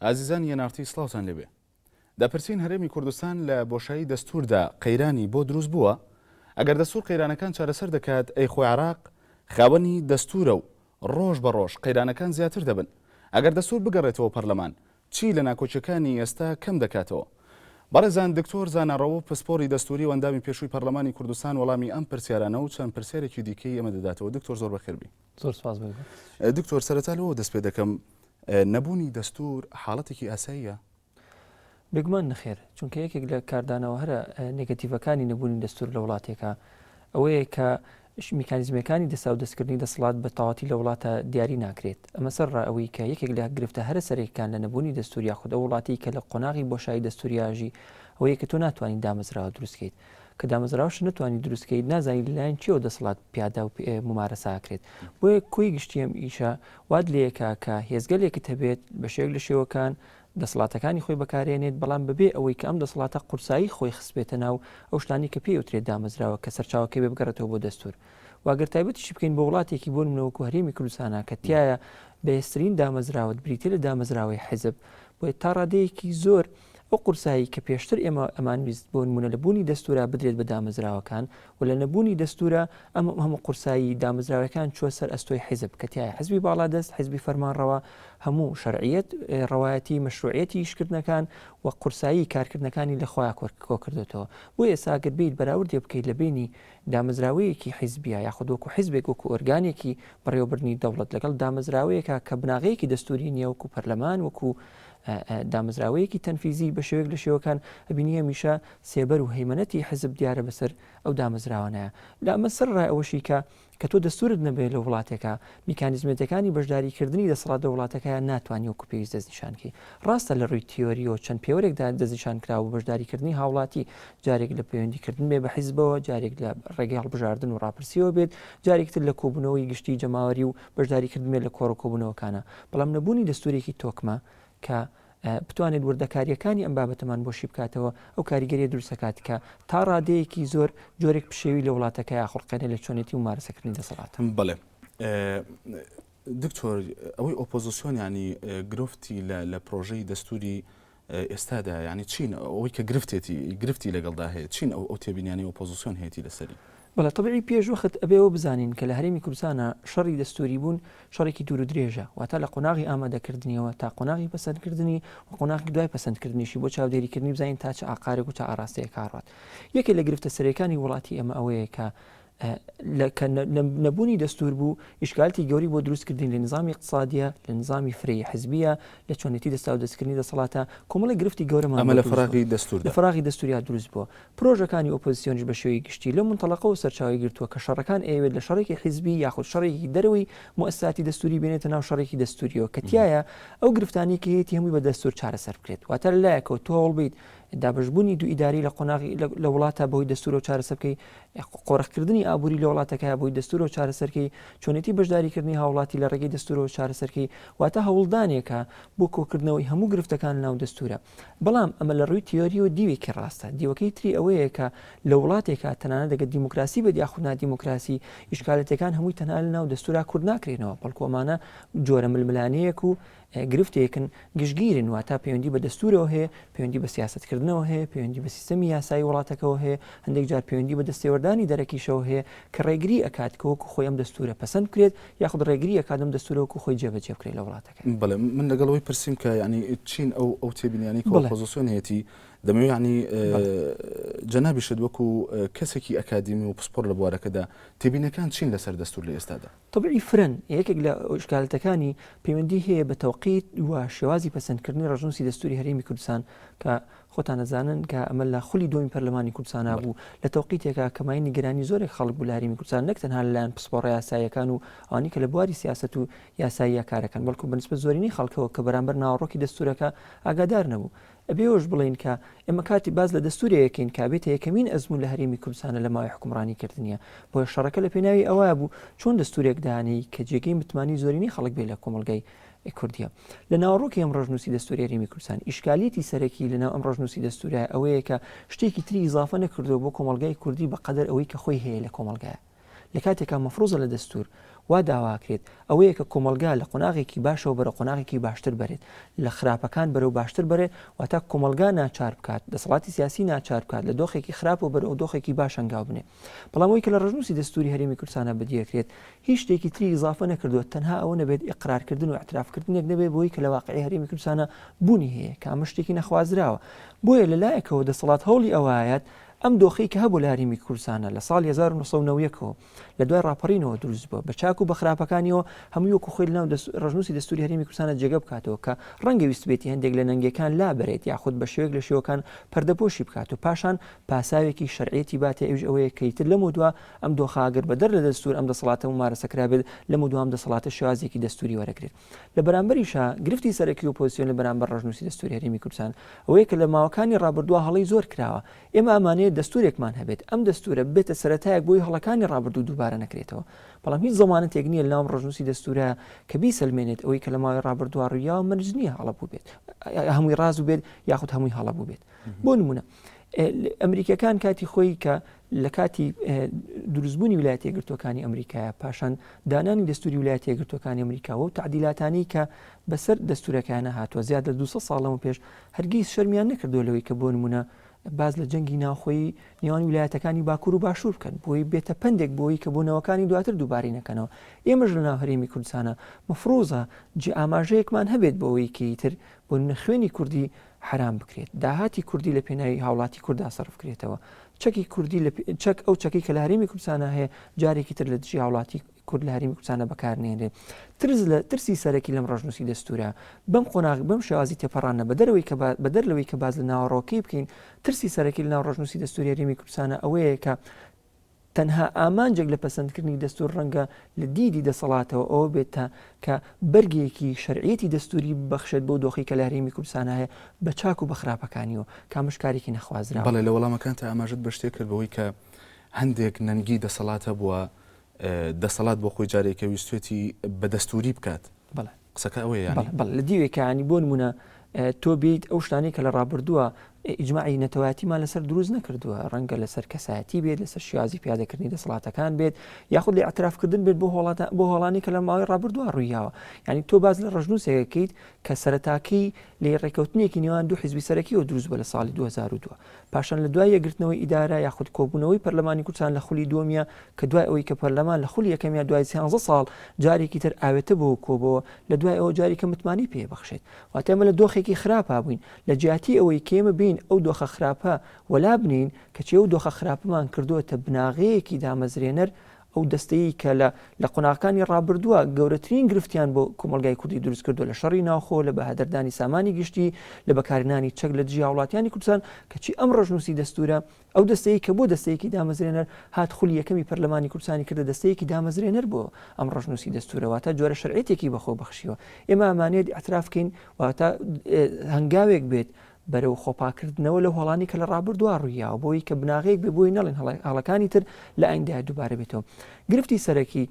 ئازیزان یەنارتی سڵاوتان لێبێ. دەپرسین هەرێمی کوردستان لە بۆشایی دەستوردا قەیرانی بۆ دروست بووە؟ ئەگەر دەستور قەیرانەکان چارەسەر دەکات ئەی خۆی عراق خاوەنی دەستورە و ڕۆژ بە ڕۆژ قەیرانەکان زیاتر دەبن. ئەگەر دەستور بگەڕێتەوە پەرلەمان چی لە ناکۆچەکانی ئێستا کەم دەکاتەوە؟ بەڕێزان دکتۆر زاناڕەوە پسپۆری دەستوری و ئەندامی پێشووی پەرلەمانی کوردستان وەڵامی ئەم پرسیارانە و چەند پرسیارێکی دیکەی ئەمە دەداتەوە. دکتۆر زۆر بەخێربی. زۆر سپاس. دکتۆر سەرەتا لەوە دەست پێ دەکەم نەبوونی دەستور حاڵەتێکی ئاساییە؟ بێگومان نەخێر، چونکە یەکێک لە کاردانەوە هەرە نێگەتیڤەکانی نەبوونی دەستور لە وڵاتێکە ئەوەیە کە میکانیزمەکانی دەسا و دەستکردنی دەسەڵات بە تەواتی لە وڵاتە دیاری ناکرێت. ئەمە سەرڕا ئەوەی کە یەکێک لە گرفتە هەرە سەرێکەکان لە نەبوونی دەستور یاخود ئەو وڵاتی کە لە قۆناغی بۆشایی دەستوریاژی ئەوەیە کە تۆ ناتوانین دامەزراوە دروستکەیت، کە دامەزراوەش نتوانانی دروستکەیت نازانی لەلایەن چیەوە دەسەڵات پیادا و ممارەساکرێت. بۆیە کۆی گشتی ئەم ئیشە واد لەیەکە کە هێزگەلێکت هەبێت بە شێوەیەک لە شێوەکان دەسەڵاتەکانی خۆی بەکارێنێت، بەڵام بەبێ ئەوەی کە ئەم دەسەڵاتە قورسایی خۆی خستبێتە ناو ئەو شتانی کە پێوترێت دامەزراوە کە سەرچاوەکەی بێ بگەڕێتەوە بۆ دەستور. واگەر تایبەتیشی بکەین بە وڵاتێکی بۆ نمونەوەکو هەرێمی کوردستانە کە تایە بەهێزترین دامەزراوت بریتە لە دامەزراوەی حیزب، بۆیە تا ڕادەیەکی زۆر ئەو قورسایی کە پێشتر ئێمە ئەمانویست بۆ نمونە لە بوونی دەستورە بدرێت بە دامەزراوەکان و لە نەبوونی دەستورە ئەم هەموو قورسایی دامەزراوەکان چوە سەر ئەستۆی حیزب کە تایە حیزبی باڵادەست، حیزبی فەرمانڕەوا، هەموو شەرعیەت ڕەوایەتی مەشروعیەتی ئیشکردنەکان و قورسایی کارکردنەکانی لە خۆیان کۆکردێتەوە. بۆ ئێستا ئەگەر بیت بەراوردێ بکەیت لە بینی دامەزراوەیەکی حیزبیە یاخود وەکو حیزبێک وەکو ئۆرگانێکی بەڕێوەبردنی دەوڵەت لەگەڵ دامەزراوەیەکە کە بناغەیەکی دەستوری نییە وەکو پەرلەمان وەکو دامەزراوەیەکی تەنفیزی بە شێوەیەک لە شێوەکان ئەبینیە میشە سێبەر و هەیمەنەتی حزب دیارە بەسەر ئەو دامەزراوانەیە. لە ئەمە سەرڕای ئەوەشی کە تۆ دەستورت نەبێت لە وڵاتێکە میکانیزمەتەکانی بەشداریکردنی دەسەڵات لە وڵاتەکەیان ناتوانانی وەکو پێویست دەستنیشانکەی. ڕاستە لە ڕووی تیۆریەوە چەند پێوەرێکدا دەستنیشان کراوە و بەشداریکردنی هاوڵاتی جارێک لە پەیوەندیکردن بێ بە حیزبەوە، جارێک لە ڕێگەی هەڵبژاردن و ڕاپرسیەوە بێت، جارێکتر لە کۆبوونەوەی گشتی جەماوەری و بەشداریکردن بێت لە کۆڕ و کۆبوونەوەکانە. بەڵام نەبوونی دەستورێکی تۆکمە کە بتوانێت وردەکاریەکانی ئەم بابەتەمان بۆشی بکاتەوە ئەو کاریگەریە دروستەکات کە تا ڕادەیەکی زۆر جۆرێک پشێوی لە وڵاتەکە یاخڵقێنە لە چۆنێتی و مارەسەکردنی دەسەڵات. بەڵێ دکتۆر ئەوەی ئۆپۆزیسیۆن ینی گرفتی لە پرۆژەی دەستوری ئێستادا ینی چین ئەوەی کە گرفتی لەگەڵدا هەیە چین ئەو تێبینیانی ئۆپۆزیسیۆن هەیەی لەسەری؟ بەڵێ تەبیعی پێشوەخت ئەبێەوە بزانین کە لە هەرێمی کوردستانە شەڕی دەستوری بوون شەڕێکی دوور و درێژە، واتە لە قۆناغی ئامادەکردنیەوە تا قۆناغی پەسەندکردنی و قۆناغی دوای پەسەندکردنیشی بۆ چاودێریکردنی بزانین تا چه ئاقارێک و تا ئاراستەیە کاڕات. یەکێک لە گرفتە سەرەکانی وڵاتی ئەمە ئەوەیە کە نەبوونی دەستور بوو ئیشکالتی گەوری بۆ دروستکردن لە نظامی اقتصادیە، لە نظامی فرەی حزبیە، لە چۆنێتی دەستا و دەستکردنی دەسەڵاتە کۆمەڵی گرفتی گەورەمان ئەمە لە فراغی دەستوریا دروست بووە. پرۆژەکانی ئۆپۆزیسیۆنیش بە شێوەی گشتی لە منتەڵەقە و سەرچاوی گرتووە کە شەڕەکان ئەوێت لە شەڕێکی حیزبی یاخود شەڕێکی دەرەوەی مؤسساتی دەستوری بێنێتە ناو شەڕێکی دەستوریەوە کە تایە ئەو گرفتانی کە هەیەی هەمووی بە دەستور چارەسەر بکرێت. واتە لەلایەکەوە تۆ هەوڵ دابشبوونی دوو ئیداری لە قۆناغی لە وڵاتە بەهۆی دەستور و چارەسەر بکەی، قۆڕەخکردنی ئابووری لە وڵاتەکە بۆی دەستور و چارەسەرکەی، چۆنێتی بەشداریکردنی هاوڵاتی لە ڕێگەی دەستور و چارەسەرکەی، واتە هەوڵدانێکە بۆ کۆکردنەوەی هەموو گرفتەکان ناو دەستورە. بەڵام ئەمە لە ڕووی تیۆری و دیوێکی ڕاستە. دیوەکەی تری ئەوەیە کە لە وڵاتێکە تەنانەت دەگەت دیموکراسی بە یاخود دیموکراسی ئیشکالەتەکان هەمووی تەنها لە ناو دەستورا کورد ناکرێنەوە، بەڵکو ئەمانە جۆرە ململانەیەک و گرفتێکن گشتگیرن، واتە پەیوەندی بە دەستورەوە هەیە، پەیوەندی بە سیاسەتکردنەوە هەیە، پەیوەندی بە سیستەمی یاسایی وڵاتەکەەوە هەیە، هەندێک جار پەیوەندی بە دەستێوەردانی دەرەکیشەوە هەیە کە ڕێگری ئەکات کە وەکو خۆی ئەم دەستورە پەسەند بکرێت یاخود ڕێگری ئەکات ئەم دەستورە وەکو خۆی جێبەجێ بکرێت لە وڵاتەکە. بەڵێ من لەگەڵەوەی پرسیم کە ینی چین ئەو تێبینیانی کە ئۆپۆزیسیۆن هەیەی دەمەوێت ینی جەنابیشت وەکو کەسێکی ئەکادیمی و پسپۆر لە بوارەکەدا تێبینەکان چین لەسەر دەستور لە ئێستادا؟ طبعی فرن یەکێک لە ئیشکالەتەکانی پەیوەندی هەیە بە تەوقیت و شێوازی پەسەندکردنی ڕژنووسی دەستوری هەرێمی کوردستان کە خۆتان نەزانن کە ئەمە لە خولی دومی پەرلەمانی کوردستانە بوو لە تەوقیتێکە کەمای نیگەرانی زۆرێک خەڵک بوو لە هەرێمی کوردستان، نەک تەنها لەلایەن پسپۆڕە یاساییەکان و ئەوانی کە لە بواری سیاسەت و یاسایی کارەکەن، بەڵکو بەنسبەت زۆرینەی خەڵکەوە کە بەرامبەر ناوەڕۆکی دەستورەکە ئاگادار نەبوو. ئەبێوەش بڵین کە ئێمە کاتی باز لە دەستورەیەکەین کابێتە یەکەمین ئەزمون لە هەرێمی کوردستانە لە ماوەی حکومڕانی کردنیە، بۆ شەڕەکە لە پێناوی ئەوە بوو چۆن دەستورێک دانەی کە جێگەی متمانی زۆرینەی خەڵک بێ لە کۆمەلگای کوردیە. لە ناوەڕۆکی ئەم ڕژنووسی دەستوری هەرێمی کوردستان ئیشکالیەتی سەرەکی لە ناو ئەم ڕژنووسی دەستوریە ئەوەیە کە شتێکی تری ئیزافە نەکردووە بۆ کۆمەلگای کوردی بەقەدەر ئەوەی کە خۆی هەیە لە کۆمەلگایە. لە کاتێکا مەفروزە لە دەستور وا داواکرێت ئەوەیە کە کۆمەلگا لە قۆناغێکی باشەوە بەرە قۆناغێکی باشتر بەرێت لە خراپەکان بەرەو باشتر بەرێت واتە کۆمەلگا ناچار بکات دەسەڵاتی سیاسی ناچار بکات لە دۆخێکی خراپ و بەرەو دۆخێکی باش هەنگاو بنێ بەڵام ئەوەی کە لە ڕژنووسی دەستوری هەرێمی کوردستانە بەدیەکرێت هیچ شتێکی تری ئیزافە نەکردووە تەنها ئەوە نەبێت ئیقرارکردن و اعترافکردنێک نەبێت بۆی کە لە واقعی هەرێمی کوردستانە بوونی هەیە کە ئەمە شتێکی نەخوازراوە بۆیە لەلایەکەوە دەسەڵات هەوڵی ئەوایەت ئەم دۆخی کە هەبوو لە هەرێمی کوردستانە لە ساڵی 1990ەوە لە دوای ڕاپەڕینەوە دروست بووە بە چاک و بە خراپەکانیەوە هەموو وەکو خۆی لەناو ڕژنووسی دەستوری هەرێمی کوردستانە جێگە بکاتەوە کە ڕەنگە ویست بێتی هەندێک لە نەنگەکان لا بەرێت یاخود بە شێوەیەک لە شێوەکان پەردەپۆشی بکات و پاشان پاساوێکی شەرعێتی باتێ ئەوش ئەوەیە کەیتر لەمە دووە ئەم دۆخە ئەگەر بەدەر لە دەستور ئەم دەسەڵاتە ممارەسەکرا بێت لەمە دووە ئەم دەسەڵاتە شێوازێکی دەستوری وەرەگرێت لە بەرامبەریشە گرفتی سەرەکی ئۆپۆزیسیۆن لە بەرامبەر ڕژنووسی دەستوری هەرێمی کوردستان ئەوەیە کە لە ماوەکانی ڕابردووە هەڵی زۆر کراوە ئێمە ئەمانەیە دەستورێکمان هەبێت ئەم دەستورە بێتە سەرەتایەک بۆی هەڵەکانی ڕابردوو دووبارە نەکرێتەوە بەڵام هیچ زەمانەتێک نییە لەناو ڕژنووسی دەستورە کە بیسەلمێنێت ئەوەی کە لە ماوەی ڕابردووە ڕوویاوە مەرج نییە هەڵەبوو بێت هەمووی ڕاز و بێت یاخود هەمووی هەڵەبوو بێت بۆ نمونە ئەمریکەکان کاتی خۆی کە لە کاتی دروستبوونی ویلایەتە یەکگرتووەکانی ئەمریکایە پاشان دانانی دەستوری ویلایەتە یەکگرتووەکانی ئەمریکاوە و تعدیلاتانی کە بەسەر دەستورەکانە هاتووە زیاد لە 200 ساڵەوە پێش هەرگیز شەرمیان نەکردو لەوەی کە بۆ نمونە باز لە جەنگی ناوخۆی نێوان ویلایەتەکانی باکوور و باشوور بکەن بۆی بێتە پندێک بۆی کە بوونەوەکانی دواتر دووباری نەکەنەوە ئێمەش لە ناو هەرێمی کوردستانە مەفروزە جێ ئاماژەیەکمان هەبێت بۆەوەی کەیتر بۆ خوێنی کوردی حرام بکرێت داهاتی کوردی لە پێناوی هاوڵاتی کووردا سەرف بکرێتەوە چەکی کوردی چەک ئەو چەکی کە لە هەرێمی کوردستانە هەیە جارێکی تر لە دژی هاوڵاتی کورد لە هەرێمی کوردستانە بەکارنێنێ ترسی سەرەکی لەم ڕژنووسی دەستورە بەم قۆناغ بەم شێوازی تێپەڕانە بەدەر لەوەی کە باز لە ناوەڕۆکەی بکەین ترسی سەرەکی لە ناو ڕژنووسی دەستوری هەرێمی کوردستانە ئەوەیە کە تەنها ئامانجێک لە پەسەندکردنی دەستور ڕەنگە لە دیدی دەسەڵاتەوە ئەوە بێتە کە بەرگێکی شەرعیەتی دەستوری بەخشێت بۆ دۆخی کە لە هەرێمی کوردستانە هەیە بە چاک و بە خراپەکانیەوە کامشکارێکی نەخوازراوە بەڵێ لە وەڵامەکان تا ئاماژت بە شتێک کرد بەوەی کە هەندێک نەنگی دەسەڵاتە بووە دەسەڵات بۆ خۆی جارێکە ویستێتی بە دەستوری بکات قسەکە ئەوەیە لە دیوێکانی بۆ نمونە تۆ بیت ئەو شتانی کە لە ڕابردووە ئیجماعی نەتەواتیمان لەسەر دروست نەکردووە ڕەنگە لەسەر کەسایەتی بێت لەسەر شێوازی پیادەکردنی دەسەڵاتەکان بێت یاخود لە ئەترافکردن بێت بۆ هەڵانی کە لە ماوەی ڕابردووە ڕوویاوە یعنی تۆ باز لە ڕژنووسێکەکەیت کە سەرەتاکەی لێ ڕێکەوتنێکی نێوان دوو حیزبی سەرەکیەوە دروست بە لە ساڵی 2002 پاشان لە دوای یەکگرتنەوەی ئیدارە یاخود کۆبوونەوەی پەرلەمانی کوردستان لە خولی دووەمیە کە دوای ئەوەی کە پەرلەمان لە خولی یەکەمیە دوای 13 ساڵ جارێکی تر ئاوێتە بۆ کۆبەوە لە دوای ئەوە جارێکە متمانی پێبەخشێت واتە ئێمە لە دۆخێکی خراپە بووین لە جیاتی ئەوەی کێمە بین ئەو دۆخە خراپە وەلا بنین کەچی ئەو دۆخە خراپەمان کردووەتە بناغەیەکی دامەزرێنەر ئەو دەستەیە کە لە قۆناغەکانی ڕابردووە گەورەترین گرفتیان بۆ کۆمەلگای کوردی دروست کردو لە شەڕی ناوخۆ لە بەهادەردانی سامانی گشتی لە بەکارهێنانی چەک لە دژی هاوڵاتیانی کوردستان کەچی ئەم ڕژنووسی دەستورە ئەو دەستەیە کە بۆ دەستەیەکی دامەزرێنەر هات خولی یەکەمی پەرلەمانی کوردستانی کردە دەستەیەکی دامەزرێنەر بۆ ئەم ڕژنووسی دەستورەوەتە جۆرە شەرعێتێکی بەخۆ بەخشیوە ئێمە ئەمانێت ئەتراف بکەین واتە هەنگاوێک بێت بەرەو خۆپاکردنەوە لە هۆڵانی کە لە ڕابردووە ڕوویاوە بۆی کە بناغەیەک بێ بۆی نەڵێن هەڵەکانی تر لە ئایندای دووبارە بێتەوە گرفتی سەرەکی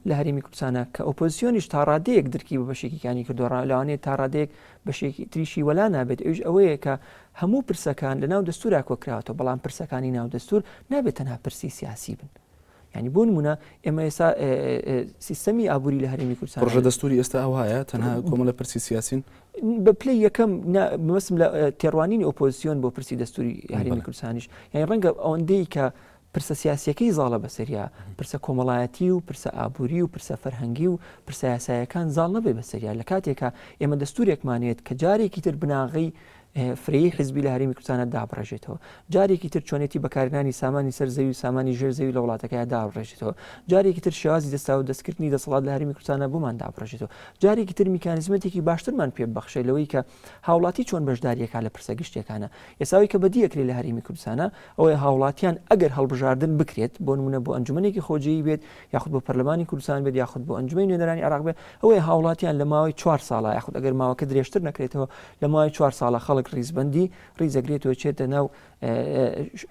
لە هەرێمی کوردستانە کە ئۆپۆزیسیۆنیش تا ڕادەیەک درکی بە بەشێکیانی کردووە لەوانەیە تا ڕادەیەک بەشێکی تریشی وەلا نابێت ئەوش ئەوەیە کە هەموو پرسەکان لە ناو دەستورا کۆکراوەتەوە بەڵام پرسەکانی ناو دەستور نابێت تەنها پرسی سیاسی بن ینی بۆ نمونە ئێمە ئێستا سیستەمی ئابووری لە هەرێمی کوردستان ڕژە دەستوری ئێستا ئەوهایە تەنها کۆمەڵە پرسی سیاسین بە پلەی یەکەم بەسم لە تێڕوانینی ئۆپۆزیسیۆن بۆ پرسی دەستوری هەرێمی کوردستانیش یعنی ڕەنگە ئەوەندەی کە پرسە سیاسیەکەی زاڵە بەسەریا پرسە کۆمەڵایەتی و پرسە ئابووری و پرسە فەرهەنگی و پرسە یاسایەکان زاڵ نەبێ بەسەریا لە کاتێکە ئێمە دەستورێکمانێت کە جارێکی تر بناغی فرەیی حیزبی لە هەرێمی کوردستانە دابڕێژێتەوە جارێکی تر چۆنێتی بەکارهێنانی سامانی سەرزەوی و سامانی ژێرزەوی لە وڵاتەکەیدا دابڕێژێتەوە جارێکی تر شێوازی دەستا و دەستکردنی دەسەڵات لە هەرێمی کوردستانە بۆمان دابڕێژێتەوە جارێکی تر میکانیزمێتێکی باشترمان پێ بەخشێت لەوەی کە هاوڵاتی چۆن بەشداریەکە لە پرسە گشتێکانە ئێساوی کە بەدیەکرێت لە هەرێمی کوردستانە ئەوەی هاوڵاتیان ئەگەر هەڵبژاردن بکرێت بۆ نمونە بۆ ئەنجومەنێکی خۆجێیی بێت یاخود بۆ پەرلەمانی کوردستان بێت یاخود بۆ ئەنجومەی نوێنەرانی عێراق بێت ئەوەی هاوڵاتیان لە ماوەی 4 ساڵە یاخود ئەگەر ماوەکە درێژتر نەکرێتەوە لە ماوەی 4 ساڵە خەڵک خەڵک ڕیزبندی ڕیزەگرێتەوە چێتە ناو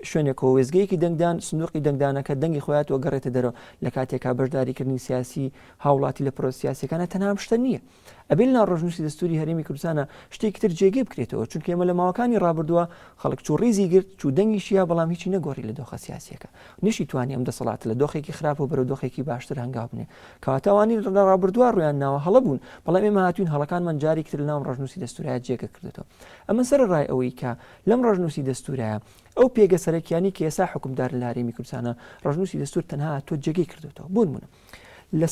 شوێنێکەوە وێزگەیەکی دەنگدان سندوقی دەنگدانەکە دەنگی خۆیاتەوە گەڕێتە دەرەوە لە کاتێکا بەشداریکردنی سیاسی هاوڵاتی لە پرۆسیاسیەکانە تەنها شتە نییە. ئەبێ لە ڕۆژنووسی دەستوری هەرێمی کوردستانە شتێکی تر جێگێ بکرێتەوە چونکە ئێمە لە ماوەکانی ڕابردووە خەڵک چوو ڕیزی گرت چوو دەنگیشیە بەڵام هیچی نەگۆڕی لە دۆخە سیاسیەکە نشی توانی ئەم دەسەڵات لە دۆخێکی خراپ و بەرەو دۆخێکی باشتر هەنگاو بنێ کەواتەوانی لە ڕابردووە ڕویان ناوە هەڵە بوون بەڵام ئێمە هاتوین هەڵەکانمان جارێکی تر لە ناو ڕۆژنووسی دەستوریە جێگە کردێتەوە. ئەمە سەرڕای ئەوەی کە لەم ڕۆژنووسی دەستوریە ئەو پێگە سەرەکیانی کە ئێستا حکومدار لە هەرێمی کوردستانە ڕۆژنووسی دەستور تەنها تۆ جێگەی کردێتەوە بوونمونە لە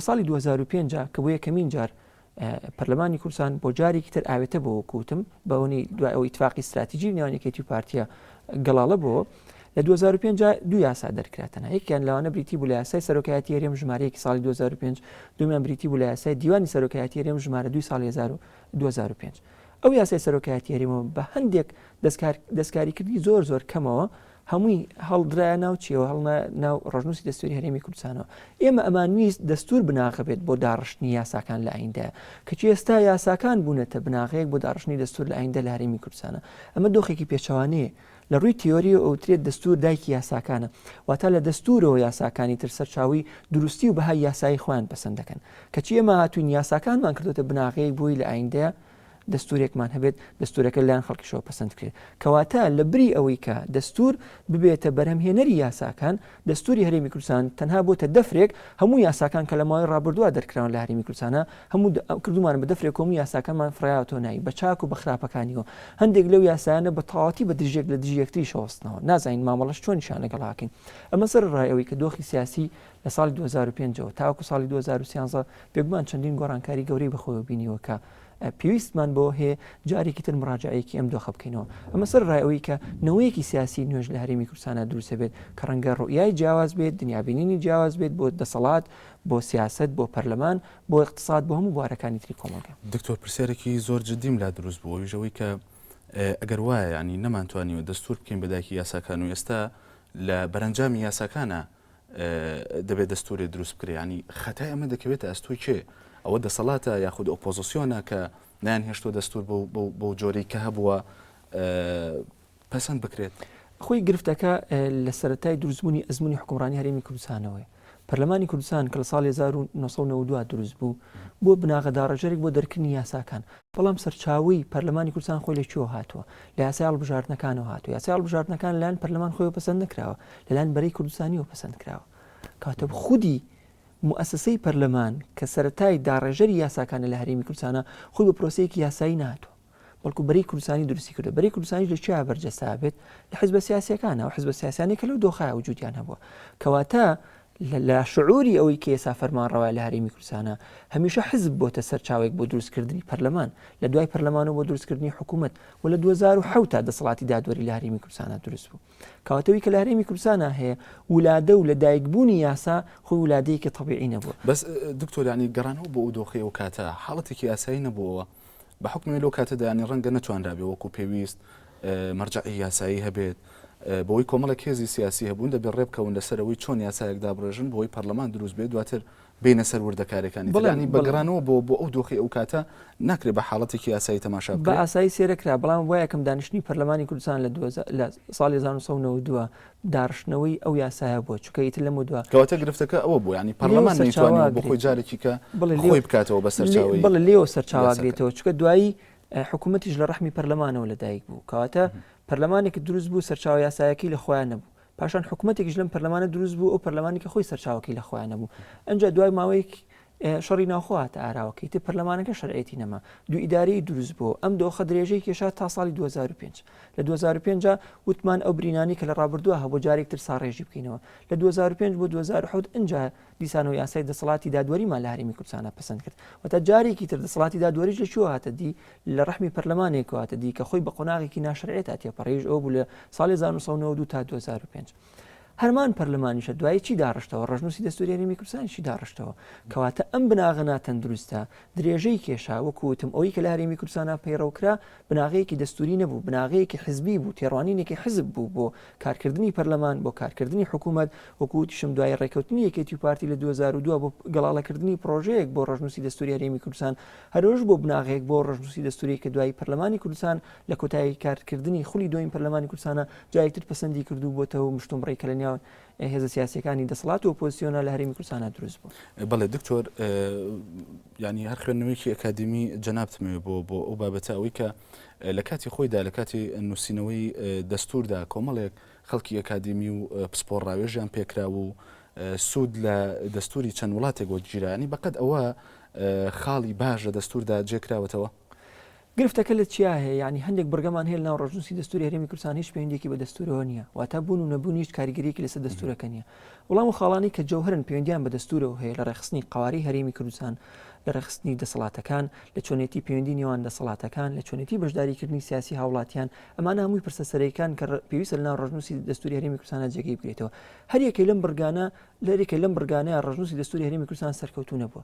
ساڵی 2005 کە بۆ یەکەمین جار پەرلەمانی کوردستان بۆ جارێکی تر ئاوێتە بۆ کوتم بەونی دوای ئەو ئیتفاقی استراتیژی نێوانیەکەتی و پارتیە گەڵاڵە بۆ لە 2005 دوو یاسا دەرکراتەنە یەکیان لەوانە بریتی بوو لە یاسای سەرۆکایەتی هەرێم ژمارەیەکی ساڵی 2005 دومیان بریتی بوو لە یاسای دیوانی سەرۆکایەتی هەرێم ژمارە 2 ساڵی 2005 ئەو یاسای سەرۆکایەتی هەرێمەوە بە هەندێک دەستکاریکردنی زۆر کەمەوە هەمووی هەڵدرایە ناو چیەوە ناو ڕۆژنووسی دەستوری هەرێمی کوردستانەوە. ئێمە ئەمان ویست دەستور بناغەبێت بۆ داڕشتنی یاساکان لە ئایندە کەچی ئێستا یاساکان بوونەتە بناغەیەک بۆ داڕشتنی دەستور لە ئایندە لە هەرێمی کوردستانە. ئەمە دۆخێکی پێچەوانەیە لە ڕووی تیۆری ئەوترێت دەستور دایکی یاساکانە واتە لە دەستورەوە یاساکانی تر سەرچاوی دروستی و بەهای یاسایی خۆیان پەسەند دەکەن کەچی ئێمە هاتوین یاساکانمان کردوتە بناغەیەک بۆی لە ئایندەیە دەستورێکمان هەبێت دەستورەکە لایەن خەڵکیشەوە پەسەند کرێت کەواتە لە بری ئەوەی کە دەستور ببێتە بەرهەمهێنەری یاساکان دەستوری هەرێمی کوردستان تەنها بۆتە دەفرێک هەموو یاساکان کە لە ماوەی ڕابردووە دەرکراون لە هەرێمی کوردستانە هەموو کردومان بە دەفرێک هەموو یاساکانمان فڕایەوە نایی بە چاک و بە خراپەکانیەوە هەندێک لەو یاسایانە بە تەواوەتی بە دژێک لە دژیەکتری شەوەستنەوە نازانین مامەڵەش چۆنیشان لەگەڵاکەین. ئەمە سەرڕای ئەوەی کە دۆخی سیاسی لە ساڵی 2005 تاوەکو ساڵی 2013 بێگومان چەندین گۆڕانکاری گەورەی بەخۆیەوە بینیوە کە پێویستمان بۆ هەیە جارێکی تر مراجعەیەکی ئەم دۆخە بکەینەوە. ئەمە سەرڕای ئەوەی کە نەوەیەکی سیاسی نوێژ لە هەرێمی کوردستانە دروستە بێت کە ڕەنگە ڕوئیای جیاواز بێت دنیابینینی جیاواز بێت بۆ دەسەڵات بۆ سیاست بۆ پەرلەمان بۆ اقتصاد بۆ هەموو بوارەکانی تری کۆمەڵگە. دکتۆر پرسیارێکی زۆر جدیم لا دروست بووە ویژەوەی کە ئەگەر وایە ینی نەمانتوانیوە دەستور بکەین بەدایکی یاساکان و ئێستا لە بەرەنجامی یاساکانە دەبێت دەستوری دروست بکرێ ینی خەتای ئەمە دەکەوێتە ئەستۆی کێ ئەوە دەسەڵاتە یاخود ئۆپۆزیسیۆنە کە نیان هێشتۆ دەستور بۆ جۆرەی کە هەبووە پەسەند بکرێت. خۆی گرفتەکە لە سەرەتای دروستبوونی ئەزمموی حکومڕانی هەرێمی کوردستانەوەی پەرلەمانی کوردستان کە لە ساڵی 1992 دروست بوو بۆ بناغە داڕەژەرێک بۆ دەرکردنی یاساکان بەڵام سەرچاوی پەرلەمانی کوردستان خۆی لەکوێوە هاتووە لە یاسای هەڵبژاردنەکانەوە هاتووە یاسای هەڵبژاردنەکان لەلایەن پەرلەمان خۆیەوە پەسەند نکراوە لەلایەن بەرەی کوردستانیەوە پەسەند کراوە کاتە خودی مؤسسەی پەرلەمان کە سەرەتای داڕێژەری یاساکانە لە هەرێمی کوردستانە خۆی بە پرۆسەیەکی یاسایی نهاتووە بەڵکو بەرەی کوردستانی دروستی کردو بەرەی کوردستانی لە چیا بەرجەسا بێت لە حیزبە سیاسیەکانە و حیزبە سیاسیانی کە لەو دۆخایە وجودیان هەبووە کەواتە لە شعوری ئەوەی کە ئێستا فەرمانڕەوای لە هەرێمی کوردستانە هەمیشە حزب بۆتە سەرچاوێک بۆ دروستکردنی پەرلەمان لە دوای پەرلەمانەوە بۆ دروستکردنی حکوومەت و لە 2007 تا دەسەڵاتی دادوەری لە هەرێمی کوردستانە دروست بوو کەواتەوەی کە لە هەرێمی کوردستانە هەیە ولادە و لە دایکبوونی یاسا خۆی ولادەیەکی طبیعی نەبووە. بەس دکتۆر ینی گەڕانەوە بۆ ئەو دۆخی ئەو کاتە حاڵەتێکی یاسایی نەبووەوە بە حکمی لەو کاتەدا ینی ڕەنگە نەتوانرابێ وەکو پێویست مەرجعی یاسایی هەبێت بۆی کۆمەڵە کێزی سیاسی هەبوون دەبێت ڕێبکەون لەسەرەوەی چۆن یاسایەک دابڕێژن بۆی پەرلەمان دروست بێت دواتر بینە سەر وردەکارەکانی بەڵانی بەگرانەوە بۆ ئەو دۆخی ئەو کاتە ناکرێت بە حاڵەتێکی یاسایی تەماشا بکرێت. بە ئاسایی سێرەکرا بەڵام وایە یەکەم دانیشتنی پەرلەمانی کوردستان لە ساڵی 1992 داڕشتنەوەی ئەو یاسایە بووە چونکە ئیتر لەمە دووە کەواتە گرفتەکە ئەوە بوو ینی پەرلەمان نەیتوانێت بۆ خۆی جارێکی کە خۆی بکاتەوە بە سەرچاوی بەڵێ لێوە سەرچاواگرێتەوە چونکە دوایی حکوومەتیش لە ڕەحمی پەرلەمانەوە لەدایک بوو کەواتە پەرلەمانێکی دروست بوو سەرچاو یاسایەکی لە خۆیان نەبوو پاشان حکوومەتێکیش لەم پەرلەمانە دروست بوو ئەو پەرلەمانی کە خۆی سەرچاوەکەی لە خۆیان نەبوو ئەنجا دوای ماوەیەک شەڕی ناوخۆاتە ئاراوەکەی تر پەرلەمانەکە شەرعەتی نەما دوو ئیدارەی دروست بوو ئەم دۆخە درێژەی کێشا تا ساڵی 2005 لە 2005 وتمان ئەو برینانی کە لە ڕابردووە هەبوو جارێکتر ساڕێژی بکەینەوە لە 2005 بۆ 2007 ئەنجا دیسانەوە یاسای دەسەڵاتی دادوەریمان لە هەرێمی کوردستانە پەسەند کرد وەتا جارێکی تر دەسەڵاتی دادوەریش لەکوێوە هاتە دی لە ڕەحمی پەرلەمانێکەوە هاتە دی کە خۆی بە قۆناغێکی ناشرعێت هاتیە پەڕێژ ئەو بوو لە ساڵی 1992 تا 2005 هەرمان پەرلەمانیشە دوای چی داڕشتەوە ڕژنووسی دەستوری هەرێمی کوردستانیشی داڕشتەوە کەواتە ئەم بناغە تەندروستە درێژەی کێشا وەکوتم ئەوەی کە لە هەرێمی کوردستانە پەیڕەوکرا بناغەیەکی دەستوری نەبوو بناغەیەکی حزبی بوو تێڕوانینێکی حزب بوو بۆ کارکردنی پەرلەمان بۆ کارکردنی حکوومەت وەکوتیشم دوای ڕێکەوتنی یەکێتی و پارتی لە 2002 بۆ گەڵاڵەکردنی پرۆژەیەک بۆ ڕژنووسی دەستوری هەرێمی کوردستان هەروەش بۆ بناغەیەک بۆ ڕژنووسی دەستوری کە دوای پەرلەمانی کوردستان لە کۆتایی کارکردنی خولی دوین پەرلەمانی کوردستانە جایەکتر پەسەندی کردو بۆتەوە مشتومڕێک کە لە نێوان هێزە سیاسیەکانی دەسەڵات و ئۆپۆزیسیۆنە لە هەرێمی کوردستانە دروست بوو. بەڵێ دکتۆر ینی هەر خوێندنەوەیکی ئەکادمی جەنابتمێ بۆ ئەو بابەتە ئەوەی کە لە کاتی خۆیدا لە کاتی نووسینەوەی دەستوردا کۆمەڵێک خەڵکی ئەکادمی و پسپۆڕاوێژیان پێکراوە و سوود لە دەستوری چەند وڵاتێک بۆ گیرانی بەقەت ئەوە خاڵی باش لە دەستوردا جێکراوەتەوە. گرفتەکە لە چیا هەیە ینی هەندێک بەرگەمان هەیە ناو ڕژنووسی دەستوری هەرێمی کوردستان هیچ پەیوەندیەکی بە دەستورەوە نییە واتە بوون و نەبوون هیچ کاریگەریەکی لەسەر دەستورەکە نییە وەڵام و خاڵانی کە جەوهرن پەیوەندیان بە دەستورەوە هەیە لە ڕێخستنی قواری هەرێمی کوردستان لە ڕێخستنی دەسەڵاتەکان لە چۆنێتی پەیوەندی نێوان دەسەڵاتەکان لە چۆنێتی بەشداریکردنی سیاسی هاوڵاتیان ئەمانە هەمووی پرسەسەرەکان کە پێویستە لە ناو ڕژنووسی دەستوری هەرێمی کوردستانە جێگەی بکرێتەوە هەر یەکەی لەم بڕگانە لەرێکە لەم بڕگانەیە ڕژنووسی دەستوری هەرێمی کوردستان سەرکەوتوو نەبووە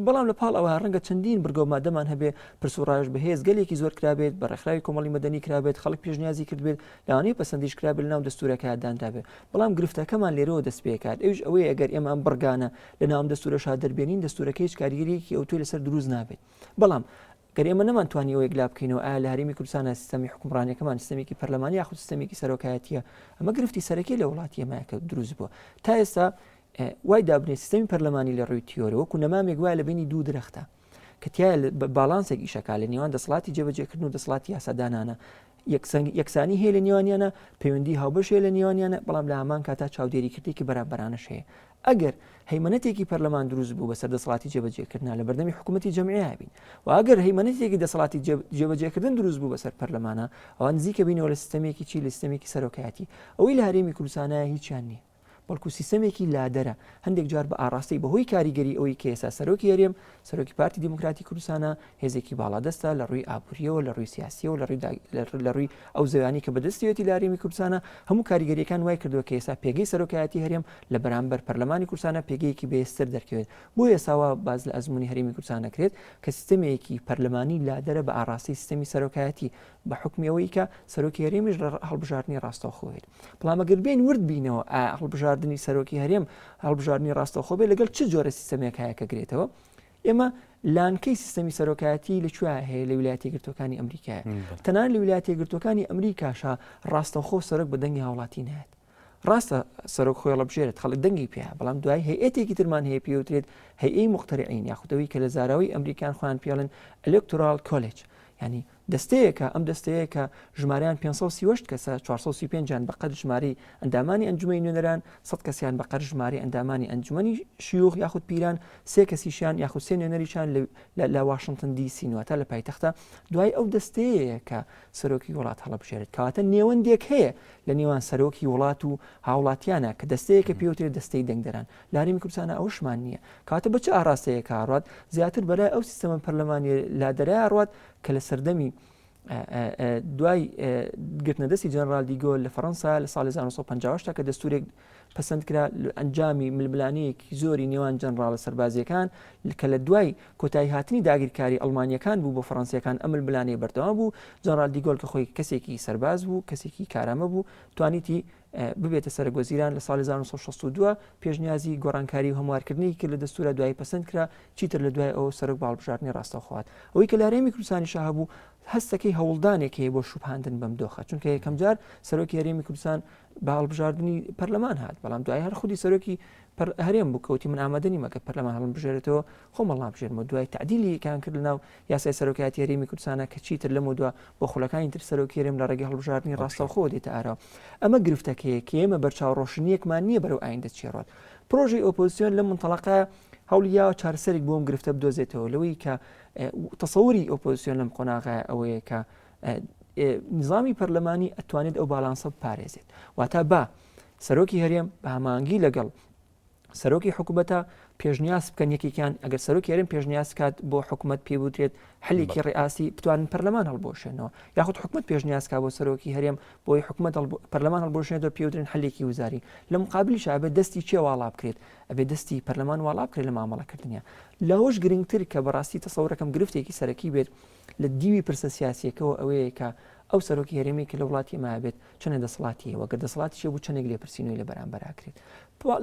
بەڵام لە پاڵ ئەوە ڕەنگە چەندین بڕگە و مادەمان هەبێ پرسوڕایش بەهێز گەلێکی زۆر کرابێت بە ڕێکخراوی کۆمەڵی مەدەنی کرابێت خەڵک پێشنیازی کردبێت لەوانەیە پەسەندیش کرابێت لە ناو دەستورەکە دانرابێت بەڵام گرفتەکەمان لێرەوە دەست پێکات ئەوش ئەوەیە ئەگەر ئێمە ئەم بڕگانە لە ناو دەستورەشا دەربێنین دەستورەکە هیچ کاریگەریەکی ئەو توی لەسەر دروست نابێت بەڵام گەر ئێمە نەمانتوانی ئەوەی گلا بکەینەوە ئایا لە هەرێمی کوردستانە سیستەمی حکومڕانیەکەمان سیستەمێکی پەرلەمانی یاخود سیستەمێکی سەرۆکایەتیە ئەمە گرفتی سەرەکی لە وڵاتی ئێمەیە کە دروست بووە تا ئێستا وای دابنێ سیستەمی پەرلەمانی لە ڕووی تیۆرە وەکو نەمامێک وایە لە بینی دوو درەختە کە تایە باڵانسێک ئیشەکە لە نێوان دەسەڵاتی جێبەجێکردن و دەسەڵاتی یاسادانانە یەکسانی هەیە لە نێوانیانە پەیوەندی هاوبەش هەیە لە نێوانیانە بەڵام لە هەمان کاتا چاودێریکردێکی بەرامبەرانەش هەیە ئەگەر هەیمەنەتێکی پەرلەمان دروست بوو بەسەر دەسەڵاتی جێبەجێکردن لە بەردەمی حکوومەتی جەمعیە بین و ئەگەر هەیمەنەتێکی دەسەڵاتی جێبەجێکردن دروست بوو بەسەر پەرلەمانە ئەوان نزیکە بینەوە لە سیستەمێکی چی لە سیستەمێکی سەرۆکایەتی ئەوەی لە هەرێمی کوردستانە هیچیان نییە بەڵکو سیستەمێکی لادەرە هەندێک جار بە ئاڕاستی بەهۆی کاریگەری ئەوەی کە ئێستا سەرۆکی هەرێم سەرۆکی پارتی دیموکراتی کوردستانە هێزێکی باڵادەستە لە ڕووی ئابووریەوە لە ڕووی سیاسیەوە لە ڕووی ئەو زەویانی کە بەدەستیەتی لە هەرێمی کوردستانە هەموو کاریگەریەکان وای کردووە کە ئێستا پێگەی سەرۆکایەتی هەرێم لە بەرامبەر پەرلەمانی کوردستانە پێگەیەکی بەهێزتر دەرکەوێت بۆ ئێساوە باز لە ئەزمموی هەرێمی کوردستان دەکرێت کە سیستەمێکی پەرلەمانی لادەرە بە ئاڕاستی سیستەمی سەرۆکایەتی بە حکمیەوەی کە سەرۆکی هەرێمیش لە هەڵبژاردننی ڕاستەوخۆیت بەڵام ئەگەر بین ورد بینەوە هەڵبژاردننی سەرۆکی هەرێم هەڵبژاردننی ڕاستەوخۆ بێ لەگەڵ چ جۆرە سیستەمێک هەیە کە گرێتەوە ئێمە لانکەی سیستەمی سەرۆکایەتی لەکوێ هەیە لە ویلایەتە یەکگرتووەکانی ئەمریکایە تەنانەت لە ویلایەتە یەکگرتووەکانی ئەمریکاشا ڕاستەوخۆ سەرۆک بە دەنگی هاوڵاتی نایەت ڕاستە سەرۆک خۆی هەڵبژێرێت خەڵک دەنگی پێە بەڵام دوای هەیئەتێکی ترمان هەیە پێوترێت هەیئەی مختەرعین یاخودەوەی کە لە زاراوی ئەمریکان خۆیان پێڵن ئەلێکتۆرال کۆلێج ینی دەستەیەکە ئەم دەستەیەکە ژمارەیان 530 کەسە 435 بەقەد ژماری ئەندامانی ئەنجومەی نوێنەران 100 کەسیان بەقەر ژماری ئەندامانی ئەنجومەنی شیوخ یاخود پیران 3 کەسیشیان یاخود 3 نوێنەریشان لە واشنگتن دیسی نواتە لە پایتەختە دوای ئەو دەستەیە کە سەرۆکی وڵات هەڵبژێرێت کەواتە نێوەندێک هەیە لە نێوان سەرۆکی وڵات و هاوڵاتیانە کە دەستەیەکە پێوترێت دەستەی دەنگدەران لە هەرێمی کوردستانە ئەوشمان نییە کاتە بە چه ئاراستەیەکە هاڕات زیاتر بەلای ئەو سیستەمە پەرلەمانی لادەرای هاڕات کە لە سەردەمی دوای گرتنەدەستی جەنرال دیگۆ لە فەڕەنسا لە ساڵی 1950 کە دەستورێک پەسەند کرا ئەنجامی ململانەیەکی زۆری نێوان جەنرالە سەربازیەکان کە لە دوای کۆتایی هاتنی داگیرکاری ئەڵمانیەکان بوو بۆ فەڕەنسیەکان ئەم ململانەیە بەردەوام بوو جەنرال دیگۆل کە خۆی کەسێکی سەرباز بوو کەسێکی کارامە بوو توانیتی ببێتە سەرگۆزیران لە ساڵی 1962 پێشنیازی گۆڕانکاری و هەموارکردنی کرد لە دەستورە دوای پەسەند کرا چیتر لە دوای ئەو سەرۆک باڵبژاردننی ڕاستەوخوات ئەوەی کە لە هەرێمی کوردستانی شاهبوو هەستەکەی هەوڵدانێک هەیە بۆ شوپاندن بەم دۆخە چونکە یەکەم جار سەرۆکی هەرێمی کوردستان بە هەڵبژاردننی پەرلەمان هات بەڵام دوای هەر خودی سەرۆکی هەرێم بوو کەوتی من ئامادەنی مەکە پەرلەمان هەڵبژێرێتەوە خۆم هەڵبژێرمەوە دوای تعدیلی کان کرد لەناو یاسای سەرۆکایەتی هەرێمی کوردستانە کە چیتر لەمە دووە بۆ خولەکانی تر سەرۆکی هەرێم لە ڕێگەی هەڵبژاردننی ڕاستەوخۆ دێتە ئاراوە ئەمە گرفتەکەیە کە ئێمە بەرچاوڕۆشنیەکمان نییە بەرەو ئایندە چێڕات پرۆژەی ئۆپۆزیسیۆن لە منتەڵەقە هەوڵیا چارەسەرێک بۆم گرفتە بدۆزێتەوە لەوەی کە تەسەووری ئۆپۆزیسیۆن لەم قۆناغایە ئەوەیە کە نظامی پەرلەمانی ئەتوانێت ئەو باڵانسە بپارێزێت واتە با سەرۆکی هەرێم بە هەمانگی لەگەڵ سەرۆکی حکوومەتە پێشنیاز بکەن یەکێکیان ئەگەر سەرۆکی هەرێم پێشنیاز کات بۆ حکوومەت پێ بوترێت حلێکی ڕێئاسی بتوانن پەرلەمان هەڵبۆشێنەوە یاخود حکوومەت پێشنیاز کا بۆ سەرۆکی هەرێم بۆی حکوومەت پەرلەمان هەڵبۆشێنێتەوە پێوترین حلێکی وزاری لە مقابلیش ئەبێت دەستی چێ واڵا بکرێت ئەبێت دەستی پەرلەمان واڵا بکرێت لە مامەڵەکردنیە لەهۆش گرنگتر کە بەڕاستی تەسەورەکەم گرفتێکی سەرەکی بێت لە دیوی پرسە سیاسیەکەەوە ئەوەیە کە ئەو سەرۆکی هەرێمی کە لە وڵاتی مابێت چەنە دەسەڵاتی وەگەر دەسەڵاتی چێ بوو چەندێک لێپرسینەوەی لە بەرامبەراکرێت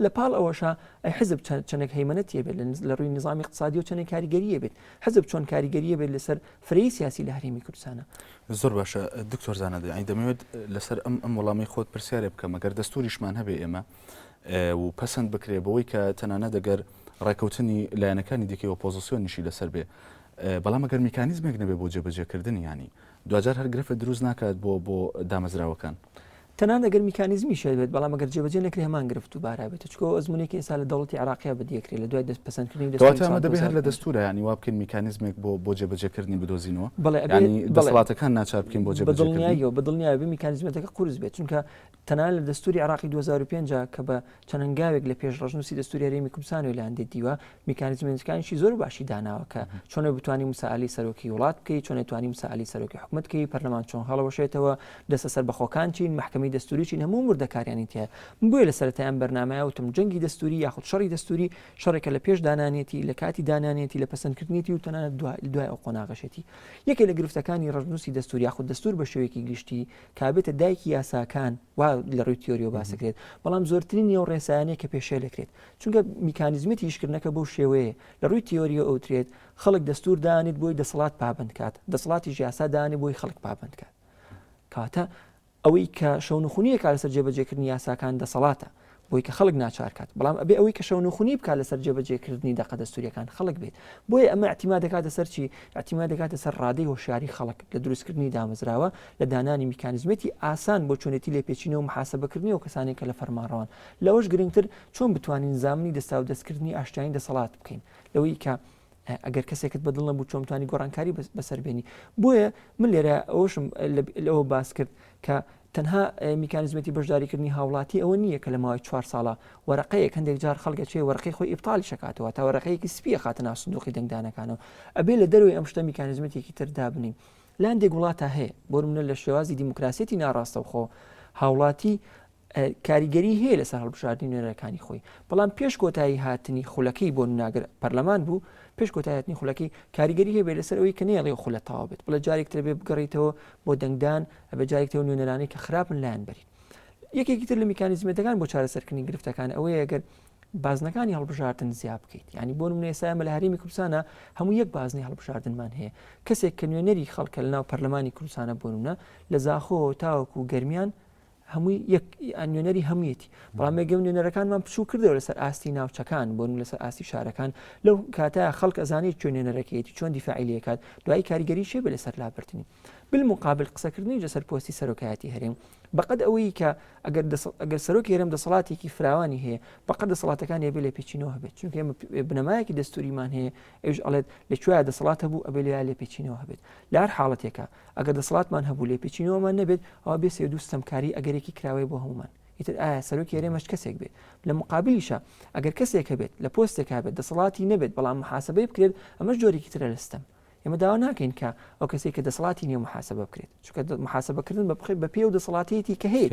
لە پاڵ ئەوەشە ئەی حزب چەندێک هەیمەنەتیە بێت لە ڕووی نظامی اقتصادی و چەندێک کاریگەریە بێت حزب چۆن کاریگەریە بێت لەسەر فرەی سیاسی لە هەرێمی کوردستانە زۆر باشە دکتۆر زانەدە ئەی دەمەوێت لەسەر ئەم وەڵامی خۆت پرسیارێ بکەم ئەگەر دەستوریشمان هەبێ ئێمە و پەسەند بکرێ بەوەی کە تەنانەت دەگەر ڕێکەوتنی لایەنەکانی دیکەی ئۆپۆزیسیۆنیشی لەسەر بێ بەڵام ئەگەر میکانیزمێک نەبێ بۆ جێبەجێکردن ینی دوجار هەر گرفت دروست ناکات بۆ دامەزراوەکان تەنان ئەگەر میکانیزمی شێت بێت بەڵام ئەگەر جێبەجێ نەکرێ هەمان گرفت و بارا بێت چکۆ ئەزمونێکی ئێستا لە دەوڵەتی عراقیا بەدیەکرێت لە دوای پەسەندکردنی دەستەوە دەبێت هەر لە دەستورە ینی وا بکەین میکانیزمێک بۆ جێبەجێکردنی بدۆزینەوە دەسەڵاتەکان ناچار بکەین بۆ جێبەجێکردنی بەدڵنیایە بێ میکانیزمەکە قورس بێت چونکە تەنان لە دەستوری عراقی 2005 کە بە چەنەنگاوێک لە پێش ڕژنووسی دەستوری هەرێمی کوردستان و لایەندێت دیوە میکانیزمەکانیشی زۆر باشی داناوە کە چۆن بتوانین مسائلی سەرۆکی وڵات بکەیت چۆن توانین مسائلی سەرۆکی حکومەت بکەیت پەرلەمان چۆن هەڵەوەشێتەوە دەستە سەر بەخۆکان چین محکەمەی دەستوری چین هەموو مردەکاریانی تێ بۆیە لە سەرەتایان بەرنامەیە وتم جەنگی دەستوری یاخود شەڕی دەستوری شەڕێکە لە پێش دانانێتی لە کاتی دانانێتی لە پەسەندکردنیەتی و تەنانەت دوای ئەو قۆناغەشێتی یەکێک لە گرفتەکانی ڕژنووسی دەستوری یاخود دەستور بە شێوەیەکی گشتی کابێتە دایکی یاساکان وا لە ڕووی تیۆریۆ باسەکرێت بەڵام زۆرترین نێو ڕێسایانەیە کە پێشێ لەکرێت چونکە میکانیزمەتی ئیشکردنەکە بەو شێوەیە لە ڕووی تیۆریۆ ئەوترێت خەڵک دەستور دانیت بۆی دەسەڵات پابند کات دەسەڵاتی یاسا دانی بۆی خەڵک پابند کات کاتە ئەوەی کە شەونخونیە کا لەسەر جێبەجێکردنی یاساکان دەسەڵاتە بۆی کە خەڵک ناچار کات بەڵام ئەبێ ئەوەی کە شەونخونی بکات لەسەر جێبەجێکردنی دەقە دەستوریەکان خەڵک بێت بۆیە ئەمە احتیما دەکاتە سەر چی احتیما دەکاتە سەر ڕادەی هۆشیاری خەڵک لە دروستکردنی دامەزراوە لە دانانی میکانیزمێتی ئاسان بۆ چۆنێتی لێپێچینەوە و محاسبەکردنی و کەسانێک کە لە فەرمانڕەوان لەوەش گرنگتر چۆن بتوانین زامنی دەستا و دەستکردنی ئاشتیانی دەسەڵات بکەین لەوەی کە ئەگەر کەسێکت بەدڵ نەبوو چۆن توانی گۆڕانکاری بەسەربێنی بۆیە من لێرە ئەوشم لەوە باس کرد کە تەنها میکانیزمەتی بەشداریکردنی هاوڵاتی ئەوە نییە کە لە ماوەی 4 ساڵە وەرەقەیەک هەندێک جار خەڵگە چێ وەرەقەی خۆی ئیبتالی شکاتەوە تا وەرەقەیەکی سپیە خاتە ناو سندوقی دەنگدانەکانەوە ئەبێ لە دەروی ئەم شتە میکانیزمەتێکی تر دابنین لاندێک وڵاتە هەیە بۆ منە لە شێوازی دیموکراسیەتی ناڕاستەوخۆ هاوڵاتی کاریگەری هەیە لەسەر هەڵبژاردننی نوێنەرەکانی خۆی بەڵام پێش کۆتایی هاتنی خولەکەی بۆ ناگر پەرلەمان بوو پێش کۆتایەتنی خولەکەی کاریگەری هەیە بێ لەسەر ئەوەی کە نێڵێ خولە تاوا بێت بڵە جارێکتر بێ بگەڕیتەوە بۆ دەنگدان ئەبێ جارێکتەوە نوێنەرانی کە خراپن لایەن بەرین یەکێکی تر لە میکانیزمەتەکان بۆ چارەسەرکردنی گرفتەکان ئەوەیە ئەگەر بازنەکانی هەڵبژاردن زیاد بکەیت ینی بۆ نمونە ئێستا لە هەرێمی کوردستانە هەموو یەک بازنی هەڵبژاردنمان هەیە کەسێک کە نوێنەری خەڵکە لە ناو پەرلەمانی کوردستانە بۆ نمونە لە زاخۆ تاوەکو و گەرمیان هەمووی یەک نوێنەری هەموویەتی بەڵام ێگەم نوێنەرەکانمان پچوو کردەوە لەسەر ئاستی ناوچەکان بۆ لەسەر ئاستی شارەکان لەو کاتە خەڵک ئەزانێت چۆن نوێنەرەکەیەتی چۆن دیفاعی لێکات دوای کاریگەری شێ بە لەسەر لابرتنی بالمقابل قسەکردنی لەسەر پۆستی سەرۆکایەتی هەرێم بەقەد ئەوەی کە ئەگەر سەرۆکی هەرێم دەسەڵاتێکی فراوانی هەیە بەقەد دەسەڵاتەکان هەبێ لێ پێچینەوە هەبێت چونکە ئێمە بنەمایەکی دەستوریمان هەیە ئێوش ئەڵێت لەکوێیە دەسەڵات هەبوو ئەبێ لێ پێچینەوە هەبێت لە هەر حاڵەتێکە ئەگەر دەسەڵاتمان هەبوو لێ پێچینەوەمان نەبێت ئەوە بێ سێ دووستەمکاری ئەگەرێکی کراوەی بۆ هەمومان ئیتر ئایا سەرۆکی هەرێمەش کەسێک بێت لە مقابلیشە ئەگەر کەسێک هەبێت لە پۆستێکا بێت دەسەڵاتی نەبێت بەڵام محاسبەی بکرێت ئەمەش جۆرێکی ترە لەستەم ئێمە داوا ناکەین کە ئەو کەسێک کە دەسەڵاتی نیە محاسبە بکرێت چونکە محاسبەکردن بە پێ و دەسەڵاتێتی کە هەیەی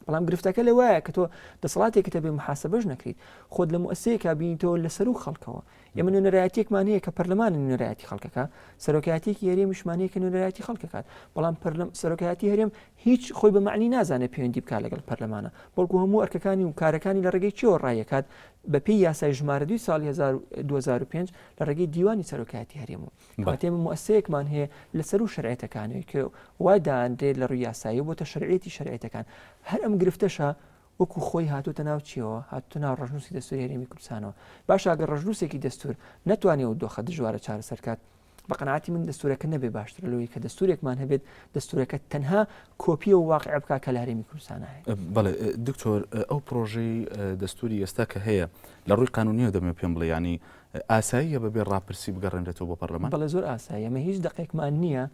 بەڵام گرفتەکە لەوایە کە تۆ دەسەڵاتێکتە بێ محاسبەش نەکریت خۆت لە مؤسسەیەکا بینیتەوە لەسەر و خەڵکەوە ئێمە نوێنەرایەتێکمان هەیە کە پەرلەمان نوێنەرایەتی خەڵکەکە سەرۆکایەتێکی هەرێمیشمان هەیە کە نوێنەرایەتی خەڵکەکات بەڵام سەرۆکایەتی هەرێم هیچ خۆی بە معنی نازانێت پەیوەندی بکات لەگەڵ پەرلەمانە بەڵکو هەموو ئەرکەکانی و کارەکانی لە ڕێگەی چیەوە ڕایەکات بە پێی یاسای ژمارە 2 ساڵی 2005 لە ڕێگەی دیوانی سەرۆکایەتی هەرێم و کاتێمە مؤسسەیەکمان هەیە لەسەر و شەرعیەتەکانەوەی کە وای دادرێت لە ڕووی یاسایی بۆتە شەرعیەتی شەرعیەتەکان هەر ئەم گرفتەشە وەکو خۆی هاتوتە ناو چیەوە هاتوتە ناو ڕژنووسی دەستوری هەرێمی کوردستانەوە باش ئەگەر ڕژنووسێکی دەستور نەتوانێت و دۆخە دژوارە چارەسەرکات بە قەناعەتی من دەستورەکە نەبێ باشتر لەوەی کە دەستورێکمان هەبێت دەستورەکە تەنها کۆپیە و واقع بکات کە لە هەرێمی کوردستانە هەیە بەڵێ دکتۆر ئەو پرۆژەی دەستوری ئێستا کە هەیە لە ڕووی قانونیە دەمێ پێم بڵێ ینی ئاساییە بەبێ ڕاپرسی بگەڕێنرێتەوە بۆ پەرلەمان بەڵێ زۆر ئاساییە ئەمە هیچ دقێکمان نییە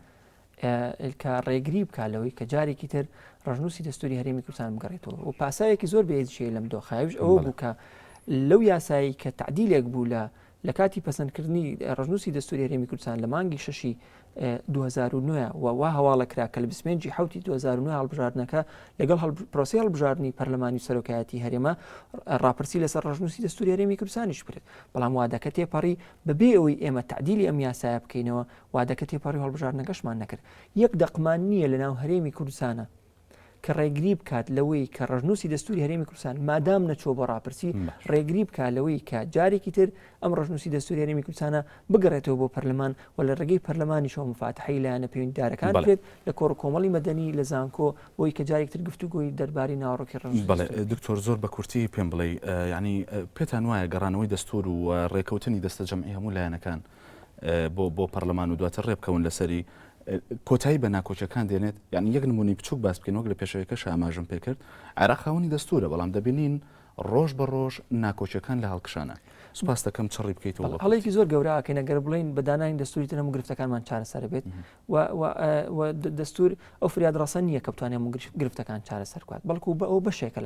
کە ڕێگری بکالەوەی کە جارێکی تر ڕژنووسی دەستوری هەرێمی کوردستان بگەڕێتەوە و پاسایەکی زۆر بێژێ لەم دۆخایش ئەوە بوو کە لەو یاسایی کە تعدیلێک بوو لە کاتی پەسەندکردنی ڕژنووسی دەستوری هەرێمی کوردستان لە مانگی 6 2009 وا هەواڵەکرا کە لە 25 حوتی 2009 هەڵبژاردنەکە لەگەڵ پرۆسی هەڵبژاردننی پەرلەمانی سەرۆکایەتی هەرێمە ڕاپرسی لەسەر ڕژنووسی دەستوری هەرێمی کوردستانیش برێت بەڵام وادەکە تێپەڕی بەبێ ئەوەی ئێمە تعدیلی ئەم یاسایە بکەینەوە وادەکە تێپەڕی هەڵبژاردنەکەشمان نەکرد یەک دەقمان نییە لەناو هەرێمی کوردستانە کە ڕێگری بکات لەوەی کە ڕژنووسی دەستوری هەرێمی کوردستان مادام نەچۆ بۆ ڕاپرسی ڕێگری بکات لەوەی کە جارێکی تر ئەم ڕژنووسی دەستوری هەرێمی کوردستانە بگەڕێتەوە بۆ پەرلەمان و لە ڕێگەی پەرلەمانی شەو مفاتحەی لایەنە پەیوەندیدارەکان بێت لە کۆمەڵی مەدەنی لە زانکۆ بۆی کە جارێکتر گفتوگۆی دەربارەی ناوەڕۆکی ڕژنووسی. بەڵێ دکتۆر زۆر بە کورتی پێم بڵێ یعنی پێتان وایە گەڕانەوەی دەستور و ڕێکەوتنی دەستە جەمعی هەموو لایەنەکان بۆ پەرلەمان و دواتر ڕێ بکەون لەسەری کۆتایی بە ناکۆچەکان دێنێت یعنی یەک نمونی بچووک باس بکەین وەک لە پێشەوەیەکەش ئاماژم پێکرد عێراق خاوەنی دەستورە بەڵام دەبینین ڕۆژ بە ڕۆژ ناکۆچەکان لە هەڵکشانە سوپاس دەکەم چڕی بکەیتەوە هەڵێکی زۆر گەوراکەین ئەگەر بڵین بە دانانی دەستوری تر هەموو گرفتەکانمان چارەسەر بێت و دەستور ئەو فریادڕەسە نییە کە بتوانێت هەموو گرفتەکان چارەسەر بکات بەڵکو ئەو بەشێکە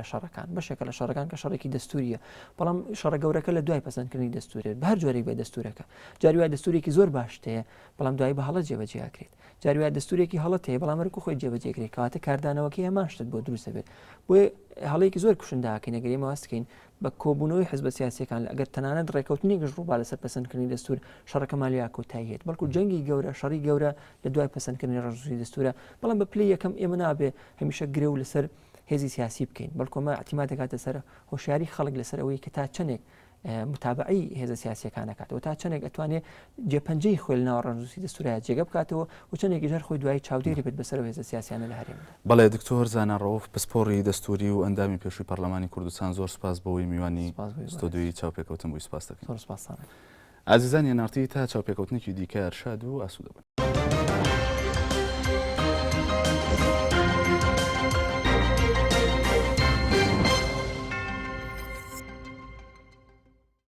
لە شەڕەکان کە شەڕێکی دەستوریە بەڵام شەڕە گەورەکە لە دوای پەسەندکردنی دەستورێت بە هەر جۆرێک بێ دەستورەکە جاری وای دەستورێکی زۆر باشتەیە بەڵام دوای بە هەڵە جێبەجێکرێت جاری وای دەستورێکی هەڵەت هەیە بەڵام هەرکو خۆی جێبەجێکرێت کەواتە کاردانەوەکی هەمان شتت بۆ دروستە بێت بۆیە هەڵەیەکی زۆر کوشنداکەین ئەگەر ئێمە واستکەین بە کۆبوونەوەی حزبە سیاسیەکان ئەگەر تەنانەت ڕێکەوتنی گەشتڕووبا لەسەر پەسەندکردنی دەستور شەڕەکە مالیا کۆتایی هێت بەڵکو جەنگی گەورە شەڕی گەورە لە دوای پەسەندکردنی ڕژنووسی دەستورە بەڵام بە پلەی یەکەم ئێمە نابێ هەمیشە گرێ و لەسەر هێزی سیاسی بکەین بەڵکو ئەمە احتیمال دەکاتە سەر هۆشیاری خەڵک لەسەر ئەوەی کە تا چەندێک متابعی هێزە سیاسیەکانەکاتەوە تا چەندێک ئەتوانێت جێپەنجەی خۆی لەناو ڕژنووسی دەستورە جێگە بکاتەوە و چەندێکی ژەر خۆی دوای چاودێری بێت بەسەر هێزە سیاسیانە لە هەرێمدا. بەڵێ دکتۆر زانا ڕەوف پسپۆڕی دەستوری و ئەندامی پێشووی پەرلەمانی کوردستان زۆر سپاس بەوەی میوانی ستۆدیۆی چاوپێکەوتن بووی سپاس دەکەین. زۆر سپاس. ئازیزانی نارتی تا چاوپێکەوتنێکی دیکە ئەرشاد و ئاسوودە بن.